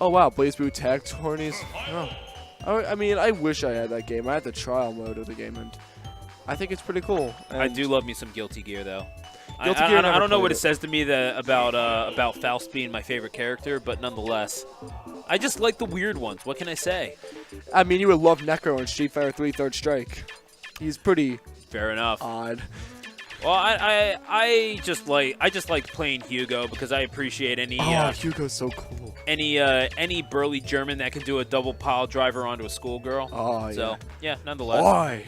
Oh wow, Blaze Blue Tag Tourneys. Oh. I mean, I wish I had that game. I had the trial mode of the game, and I think it's pretty cool. And I do love me some Guilty Gear, though. Guilty Gear, I don't know what it says to me about Faust being my favorite character, but nonetheless, I just like the weird ones. What can I say? I mean, you would love Necro in Street Fighter 3 Third Strike. He's pretty fair enough. Odd. Well, I just like playing Hugo because I appreciate any. Hugo's so cool. Any burly German that can do a double pile driver onto a schoolgirl. Oh, so yeah, nonetheless.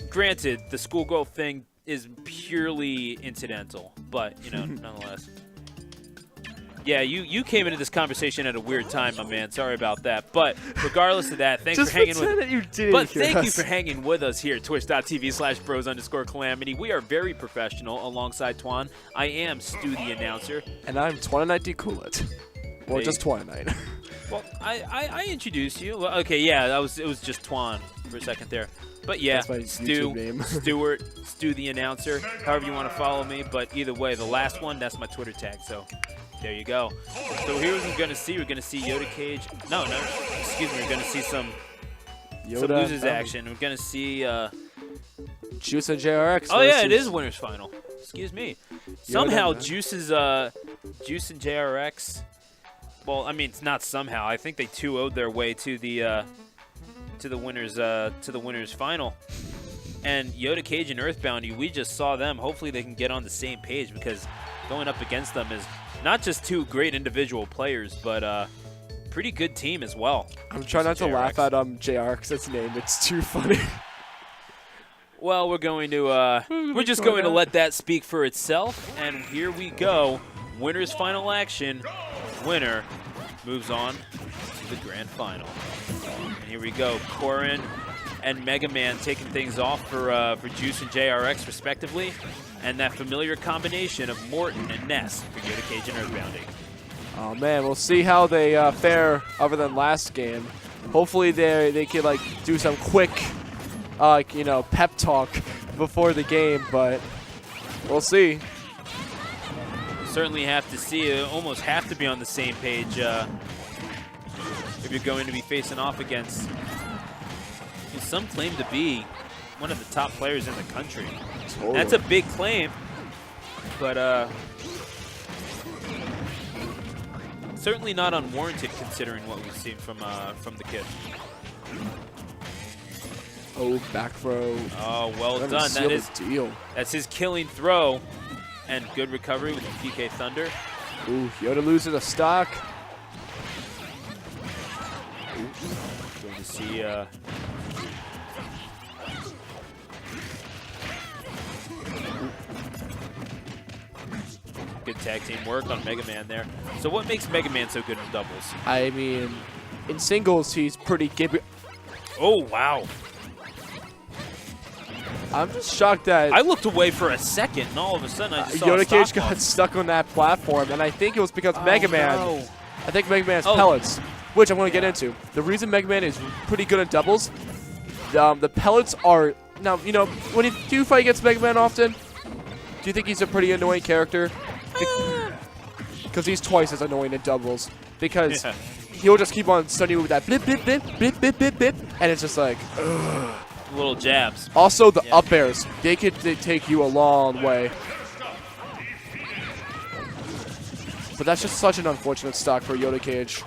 Granted, the schoolgirl thing is purely incidental, but nonetheless. Yeah, you came into this conversation at a weird time, my man. Sorry about that. But regardless of that, thanks for hanging with. Thank you for hanging with us here at twitch.tv/bros_calamity. We are very professional. Alongside Twan, I am Stu the announcer, and I'm Twananite D. Coolit, or just Twananite. Well, I introduced you. Well, okay, yeah, it was just Twan for a second there. But yeah, Stuart, Stu the announcer, however you want to follow me. But either way, the last one, that's my Twitter tag. So there you go. So here we're going to see Yoda Cage. No, excuse me. We're going to see some losers action. We're going to see Juice and JRX. Oh yeah, it is winners final. Excuse me. Somehow Juice and JRX. Well, I mean, it's not somehow. I think they 2-0'd their way to the winners final. And Yoda Cage and Earthboundy, we just saw them. Hopefully they can get on the same page because going up against them is not just two great individual players, but pretty good team as well. I'm trying not to laugh at JRX's name. It's too funny. Well, we're going to we're just going to let that speak for itself. And here we go. Winners final action. Winner moves on to the grand final. And here we go. Corin and Mega Man taking things off for Juice and JRX respectively. And that familiar combination of Morton and Ness for Yoda Cage and Earthboundy. Oh man, we'll see how they fare other than last game. Hopefully they can do some quick pep talk before the game, but we'll see. Certainly have to see, almost have to be on the same page if you're going to be facing off against who some claim to be one of the top players in the country. Totally. That's a big claim, but certainly not unwarranted considering what we've seen from the kid. Oh, back throw. Oh, well done. That's his killing throw. And good recovery with the PK Thunder. Ooh, Yoda loses a stock. Going to see good tag team work on Mega Man there. So what makes Mega Man so good in doubles? I mean, in singles, he's pretty good. Oh, wow. I'm just shocked that I looked away for a second, and all of a sudden I just saw Yoda Cage got stuck on that platform, and I think it was because Mega Man. No. I think Mega Man has pellets, which I'm going to get into. The reason Mega Man is pretty good at doubles, the pellets are now. When you do fight against Mega Man often, do you think he's a pretty annoying character? Because he's twice as annoying in doubles. Because he'll just keep on stunning you with that blip, blip, blip, blip, blip, blip, blip, and it's just like, ugh. Little jabs. Also, the up airs, they take you a long way. But that's just such an unfortunate stock for Yoda Cage.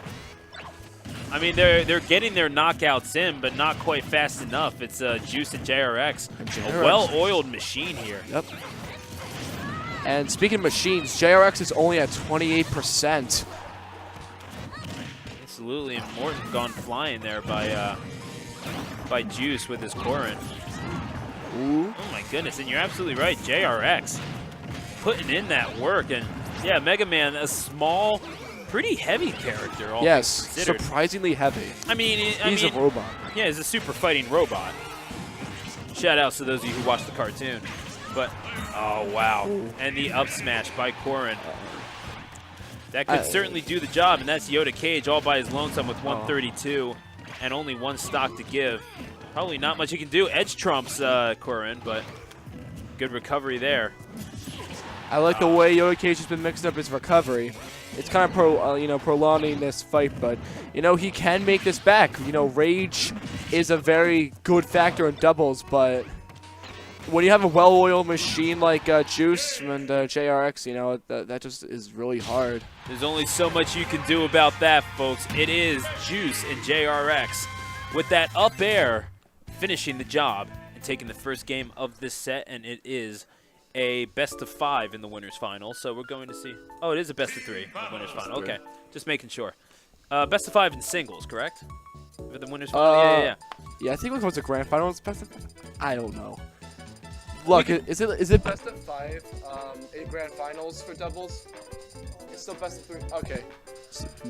I mean, they're getting their knockouts in, but not quite fast enough. It's Juice and JRX. A well-oiled machine here. Yep. And speaking of machines, JRX is only at 28%. Absolutely, and Morton gone flying there by Juice with his Corin. Ooh. Oh my goodness, and you're absolutely right, JRX putting in that work. And yeah, Mega Man, a small, pretty heavy character. Yes, surprisingly heavy. I mean, he's a robot. Yeah, he's a super fighting robot. Shout outs to those of you who watched the cartoon. But, oh wow. Ooh. And the up smash by Corin. That could certainly do the job, and that's Yoda Cage all by his lonesome with 132 and only one stock to give. Probably not much he can do. Edge trumps Corin, but good recovery there. I like the way Yoda Cage has been mixing up his recovery. it's kind of prolonging this fight, but he can make this back. Rage is a very good factor in doubles, but when you have a well-oiled machine like Juice and JRX, that just is really hard. There's only so much you can do about that, folks. It is Juice and JRX with that up air finishing the job and taking the first game of this set, and it is a best of 5 in the winners final. So we're going to see. Oh, it is a best of 3 in the winners final. Okay, just making sure. Best of 5 in singles, correct? For the winners final. Yeah. Yeah, I think when it comes to grand finals, best of. I don't know. Look, is it best of 5 in grand finals for doubles? It's still best of 3. Okay.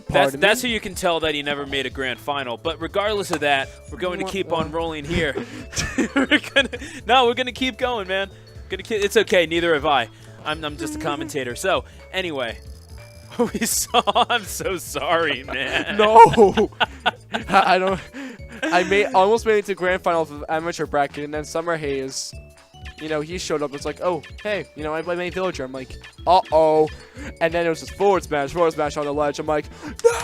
That's how you can tell that he never made a grand final. But regardless of that, we're going to keep on rolling here. we're gonna keep going, man. It's okay. Neither have I. I'm just a commentator. So anyway, we saw. I'm so sorry, man. No, I don't. I almost made it to grand final of the amateur bracket, and then Summer Haze. He showed up. It's like, oh, hey, I made Villager. I'm like, uh-oh. And then it was just forward smash on the ledge. I'm like, no!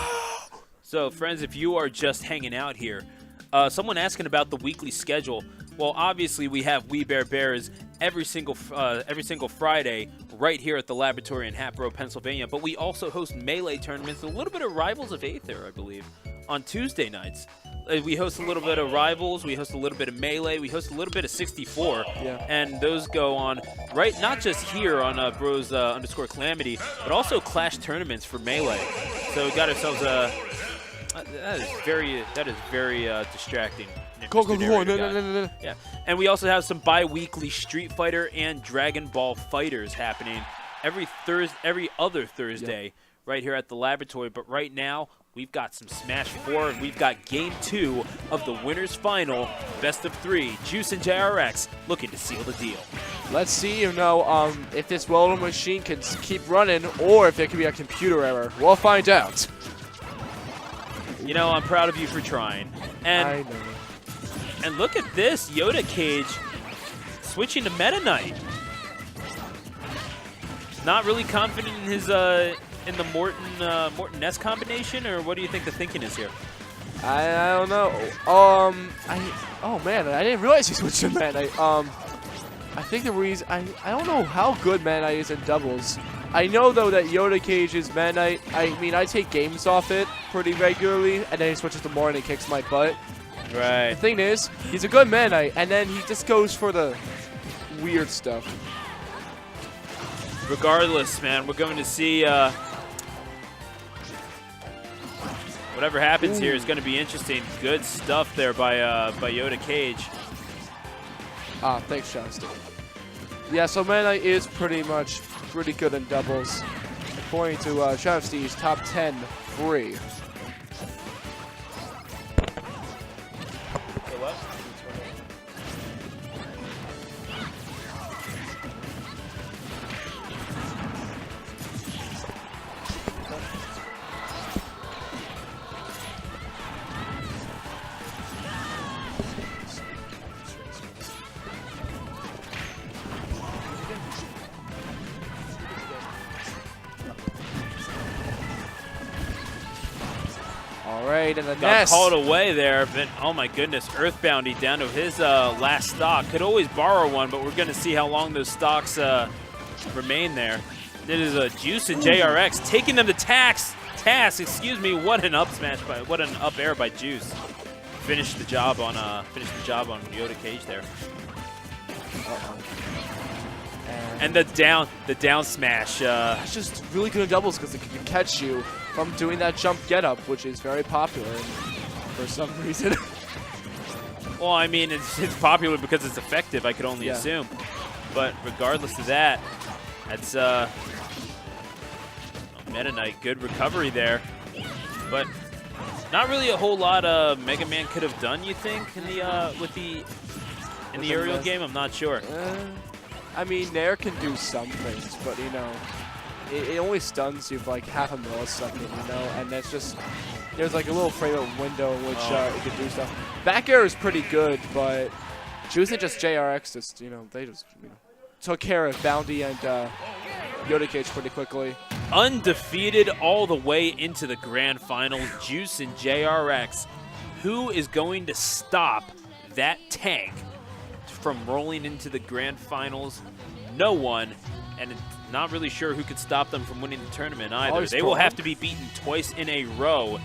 So, friends, if you are just hanging out here, someone asking about the weekly schedule. Well, obviously, we have Wii Bear B-airs every single Friday right here at the laboratory in Hatboro, Pennsylvania. But we also host Melee tournaments, a little bit of Rivals of Aether, I believe, on Tuesday nights. We host a little bit of Rivals, we host a little bit of Melee, we host a little bit of 64, and those go on not just here on Bros _ Calamity, but also Clash tournaments for Melee. So we got ourselves that is very distracting. Go, no. Yeah, and we also have some bi-weekly Street Fighter and Dragon Ball Fighters happening every other Thursday right here at the laboratory. But right now, we've got some Smash 4, and we've got Game 2 of the winners final, best of 3. Juice and JRX looking to seal the deal. Let's see, if this well-oiled machine can keep running, or if there could be a computer error. We'll find out. I'm proud of you for trying. I know. And look at this, Yoda Cage switching to Meta Knight. Not really confident in his in the Morton Ness combination, or what do you think the thinking is here? I don't know. Oh man, I didn't realize he switched to Meta Knight. I think the reason I don't know how good Meta Knight is in doubles. I know though that Yoda Cage is Meta Knight. I mean, I take games off it pretty regularly, and then he switches to Morton and kicks my butt. Right. The thing is, he's a good Meta Knight, and then he just goes for the weird stuff. Regardless, man, we're going to see whatever happens here is going to be interesting. Good stuff there by Yoda Cage. Thanks, Johnston. Yeah, so Meta Knight is pretty good in doubles, according to Shadowsteve's top 10 free. Alright, and the got called away there, but oh my goodness, Earthboundy down to his last stock. Could always borrow one, but we're going to see how long those stocks remain there. It is a Juice and JRX taking them to task. What an up smash what an up air by Juice. Finished the job on Yoda Cage there. And the down smash. It's just really good in doubles because it can catch you from doing that jump get up, which is very popular for some reason. Well, I mean, it's popular because it's effective, I could only assume. But regardless of that, that's Meta Knight, good recovery there. But not really a whole lot Mega Man could have done, you think, in the aerial game? I'm not sure. I mean, Nair can do some things, but it only stuns you for like half a millisecond, and that's just, there's like a little frame of window in which it can do stuff. Back air is pretty good, but Juice and just JRX they just took care of Boundy and Yoda Cage pretty quickly. undefeated all the way into the grand finals. Juice and JRX. Who is going to stop that tank from rolling into the grand finals? No one, and not really sure who could stop them from winning the tournament either. They will have to be beaten twice in a row